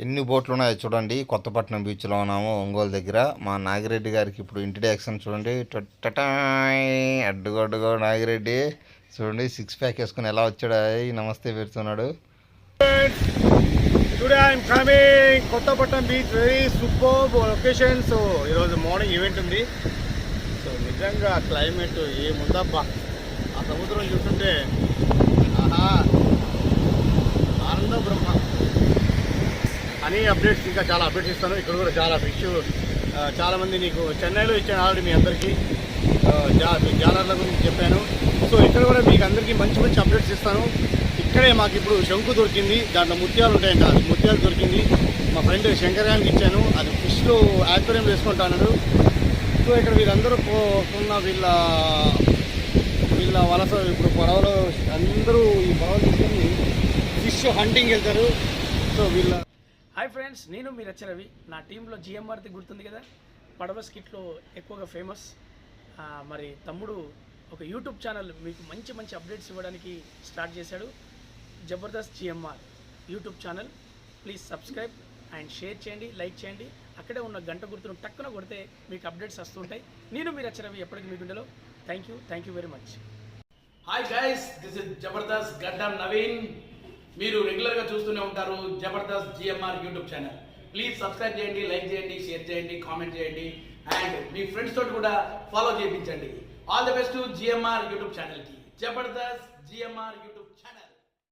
ఎన్ని బోట్లు ఉన్నాయో చూడండి. కొత్తపట్నం బీచ్లో ఉన్నాము, ఒంగోలు దగ్గర. మా నాగిరెడ్డి గారికి ఇప్పుడు ఇంట్రడక్షన్ చూడండి. టటాయ్ అడ్డుగొడ్డుగో నాగిరెడ్డి చూడండి, సిక్స్ ప్యాక్ వేసుకుని ఎలా వచ్చాడు. నమస్తే పెడుతున్నాడు. Today I'm coming Kothapatnam beach, very super location. So ఈరోజు మార్నింగ్ ఈవెంట్ ఉంది. సో నిజంగా క్లైమేట్ ఏముందబ్బా, ఆ సముద్రం చూస్తుంటే ఆహా ఆనందం బ్రహ్మ. అని అప్డేట్స్ ఇంకా చాలా అప్డేట్స్ ఇస్తాను. ఇక్కడ కూడా చాలా ఫిష్ చాలామంది నీకు చెన్నైలో ఇచ్చాను ఆల్రెడీ మీ అందరికీ, జాలర్ల గురించి చెప్పాను. సో ఇక్కడ కూడా మీకు అందరికీ మంచి మంచి అప్డేట్స్ ఇస్తాను. ఇక్కడే మాకు ఇప్పుడు శంకు దొరికింది, దాంట్లో ముత్యాలు ఉంటాయంట, అది ముత్యాలు దొరికింది. మా ఫ్రెండ్ శంకర్ గారికి ఇచ్చాను, అది ఫిష్లో యాక్వేరియం వేసుకుంటాను. సో ఇక్కడ వీళ్ళందరూ ఉన్న వీళ్ళ వలస ఇప్పుడు పడవలో అందరూ ఈ పడవలు తీసుకొని ఫిష్ హంటింగ్ వెళ్తారు. సో హాయ్ ఫ్రెండ్స్, నేను మీ రవి. నా టీంలో జిఎంఆర్తి గుర్తుంది కదా, పడవ స్కిట్లో ఎక్కువగా ఫేమస్. మరి తమ్ముడు ఒక యూట్యూబ్ ఛానల్ మీకు మంచి మంచి అప్డేట్స్ ఇవ్వడానికి స్టార్ట్ చేశాడు. Jabardasth GMR YouTube channel. Please subscribe and share చేయండి, లైక్ చేయండి. అక్కడే ఉన్న గంట గుర్తును టక్కున కొడితే మీకు అప్డేట్స్ వస్తుంటాయి. నేను మీ రవి ఎప్పటికీ మీ గుండెలో. Thank you very much. Hi guys, this is Jabardasth గడ్డం నవీన్. మీరు రెగ్యులర్గా చూస్తూనే ఉంటారు Jabardasth GMR YouTube channel. Please subscribe చేయండి, లైక్ చేయండి, షేర్ చేయండి, కామెంట్ చేయండి అండ్ మీ ఫ్రెండ్స్ తోటి కూడా ఫాలో చేయించండి. All the best GMR YouTube ఛానల్కి. Jabardasth GMR YouTube